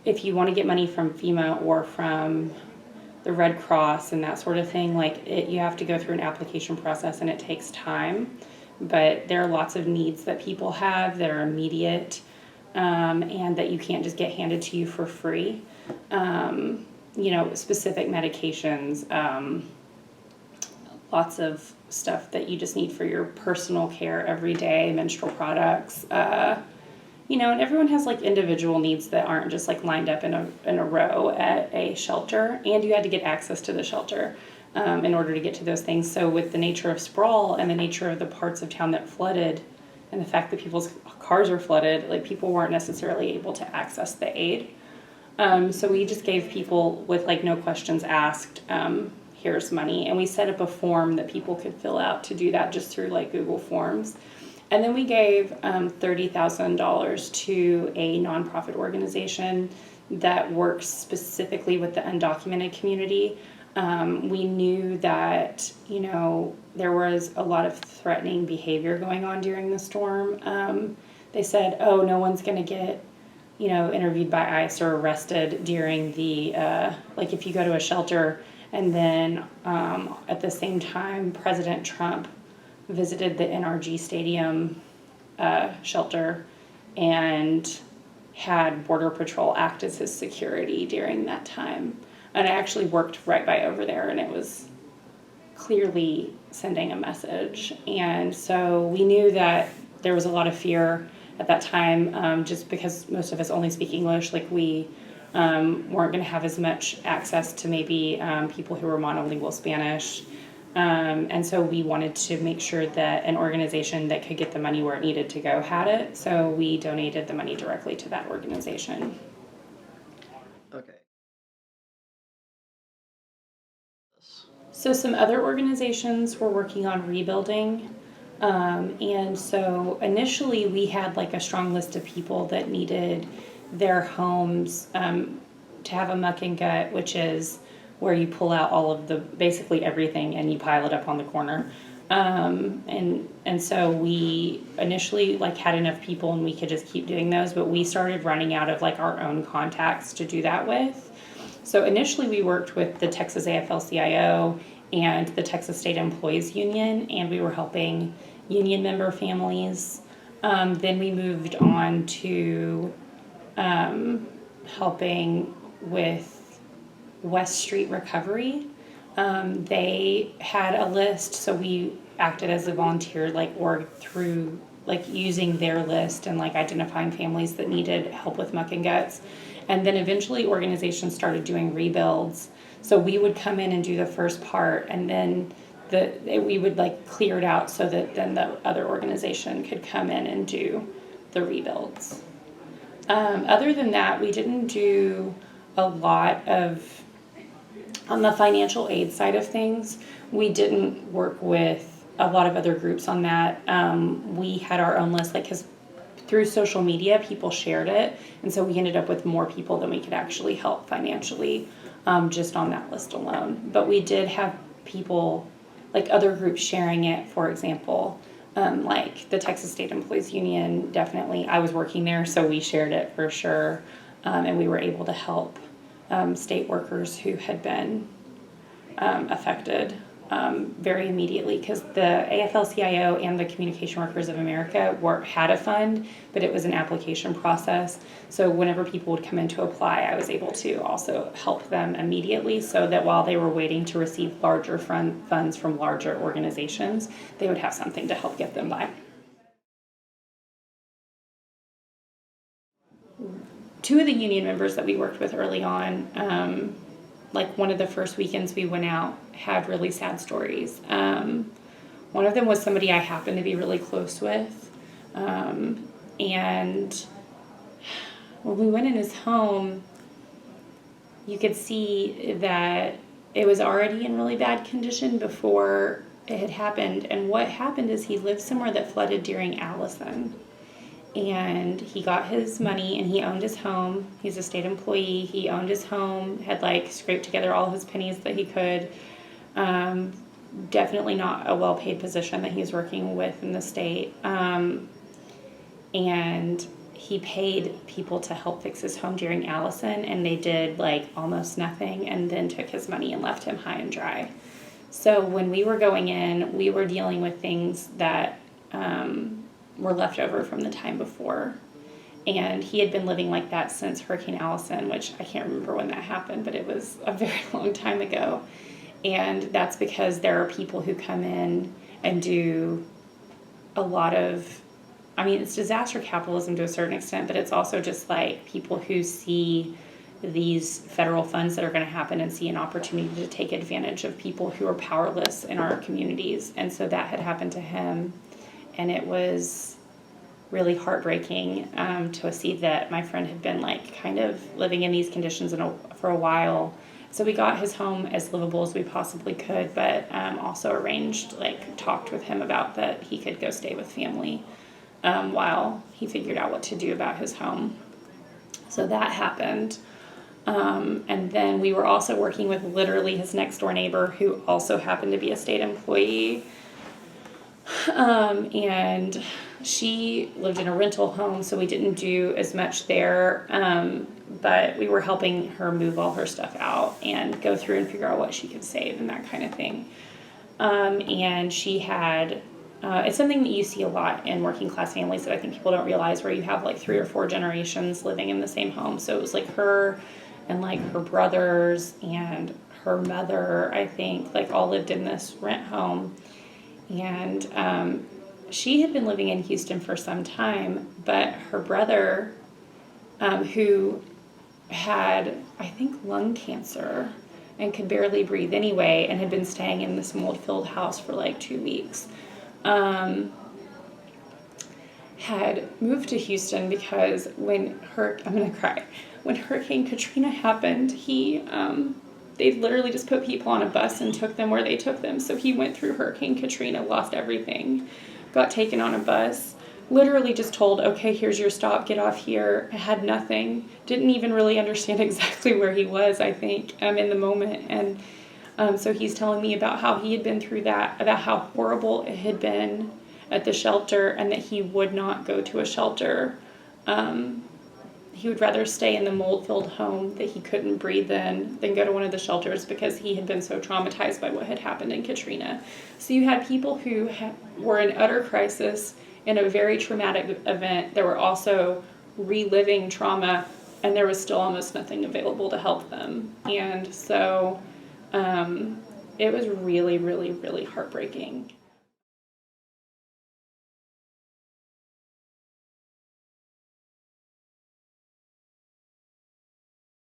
If you want to get money from FEMA or from the Red Cross and that sort of thing, you have to go through an application process and it takes time. But there are lots of needs that people have that are immediate, and that you can't just get handed to you for free. Specific medications, lots of stuff that you just need for your personal care every day, menstrual products, and everyone has individual needs that aren't just lined up in a row at a shelter, and you had to get access to the shelter in order to get to those things. So with the nature of sprawl and the nature of the parts of town that flooded and the fact that people's cars are flooded, people weren't necessarily able to access the aid. So we just gave people with no questions asked, here's money, and we set up a form that people could fill out to do that just through Google Forms. And then we gave $30,000 to a nonprofit organization that works specifically with the undocumented community. We knew that, there was a lot of threatening behavior going on during the storm. They said, oh, no one's going to get, interviewed by ICE or arrested during the, if you go to a shelter. And then at the same time, President Trump visited the NRG Stadium shelter and had Border Patrol act as his security during that time. And I actually worked right by over there, and it was clearly sending a message. And so we knew that there was a lot of fear at that time, just because most of us only speak English. We weren't going to have as much access to maybe people who were monolingual Spanish. And so we wanted to make sure that an organization that could get the money where it needed to go had it. So we donated the money directly to that organization. Okay. So some other organizations were working on rebuilding. And so initially we had a strong list of people that needed their homes to have a muck and gut, which is where you pull out all of basically everything and you pile it up on the corner. And so we initially had enough people and we could just keep doing those, but we started running out of our own contacts to do that with. So initially we worked with the Texas AFL-CIO and the Texas State Employees Union, and we were helping union member families. Then we moved on to helping with West Street Recovery. They had a list, so we acted as a volunteer org through using their list and identifying families that needed help with muck and guts. And then eventually organizations started doing rebuilds. So we would come in and do the first part, and then we would clear it out so that then the other organization could come in and do the rebuilds. Other than that, we didn't do a lot of, on the financial aid side of things, we didn't work with a lot of other groups on that. We had our own list, because through social media, people shared it, and so we ended up with more people than we could actually help financially, just on that list alone. But we did have people, other groups sharing it, for example, the Texas State Employees Union, definitely. I was working there, so we shared it for sure, and we were able to help state workers who had been affected very immediately, because the AFL-CIO and the Communication Workers of America had a fund, but it was an application process. So whenever people would come in to apply, I was able to also help them immediately, so that while they were waiting to receive larger funds from larger organizations, they would have something to help get them by. Two of the union members that we worked with early on, one of the first weekends we went out, had really sad stories. One of them was somebody I happened to be really close with. And when we went in his home, you could see that it was already in really bad condition before it had happened. And what happened is he lived somewhere that flooded during Allison. And he got his money and he owned his home. He's a state employee. He owned his home, had scraped together all his pennies that he could. Definitely not a well-paid position that he's working with in the state. And he paid people to help fix his home during Allison, and they did like almost nothing and then took his money and left him high and dry. So when we were going in, we were dealing with things that were left over from the time before. And he had been living like that since Hurricane Allison, which I can't remember when that happened, but it was a very long time ago. And that's because there are people who come in and do a lot of, I mean, it's disaster capitalism to a certain extent, but it's also just like people who see these federal funds that are going to happen and see an opportunity to take advantage of people who are powerless in our communities. And so that had happened to him, and it was really heartbreaking to see that my friend had been like kind of living in these conditions for a while. So we got his home as livable as we possibly could, but also arranged, like talked with him about that he could go stay with family while he figured out what to do about his home. So that happened. And then we were also working with literally his next door neighbor, who also happened to be a state employee. And she lived in a rental home, so we didn't do as much there. But we were helping her move all her stuff out and go through and figure out what she could save and that kind of thing. And she had, it's something that you see a lot in working class families that I think people don't realize, where you have like 3 or 4 generations living in the same home. So it was like her and like her brothers and her mother, I think, like all lived in this rent home. And she had been living in Houston for some time, but her brother, who had, I think, lung cancer and could barely breathe anyway, and had been staying in this mold-filled house for like 2 weeks, had moved to Houston because when Hurricane Katrina happened, they literally just put people on a bus and took them where they took them. So he went through Hurricane Katrina, lost everything, got taken on a bus, literally just told, okay, here's your stop, get off here, had nothing, didn't even really understand exactly where he was, I think, in the moment. And so he's telling me about how he had been through that, about how horrible it had been at the shelter, and that he would not go to a shelter. He would rather stay in the mold-filled home that he couldn't breathe in than go to one of the shelters, because he had been so traumatized by what had happened in Katrina. So you had people who were in utter crisis in a very traumatic event. They were also reliving trauma, and there was still almost nothing available to help them. And so it was really, really, really heartbreaking.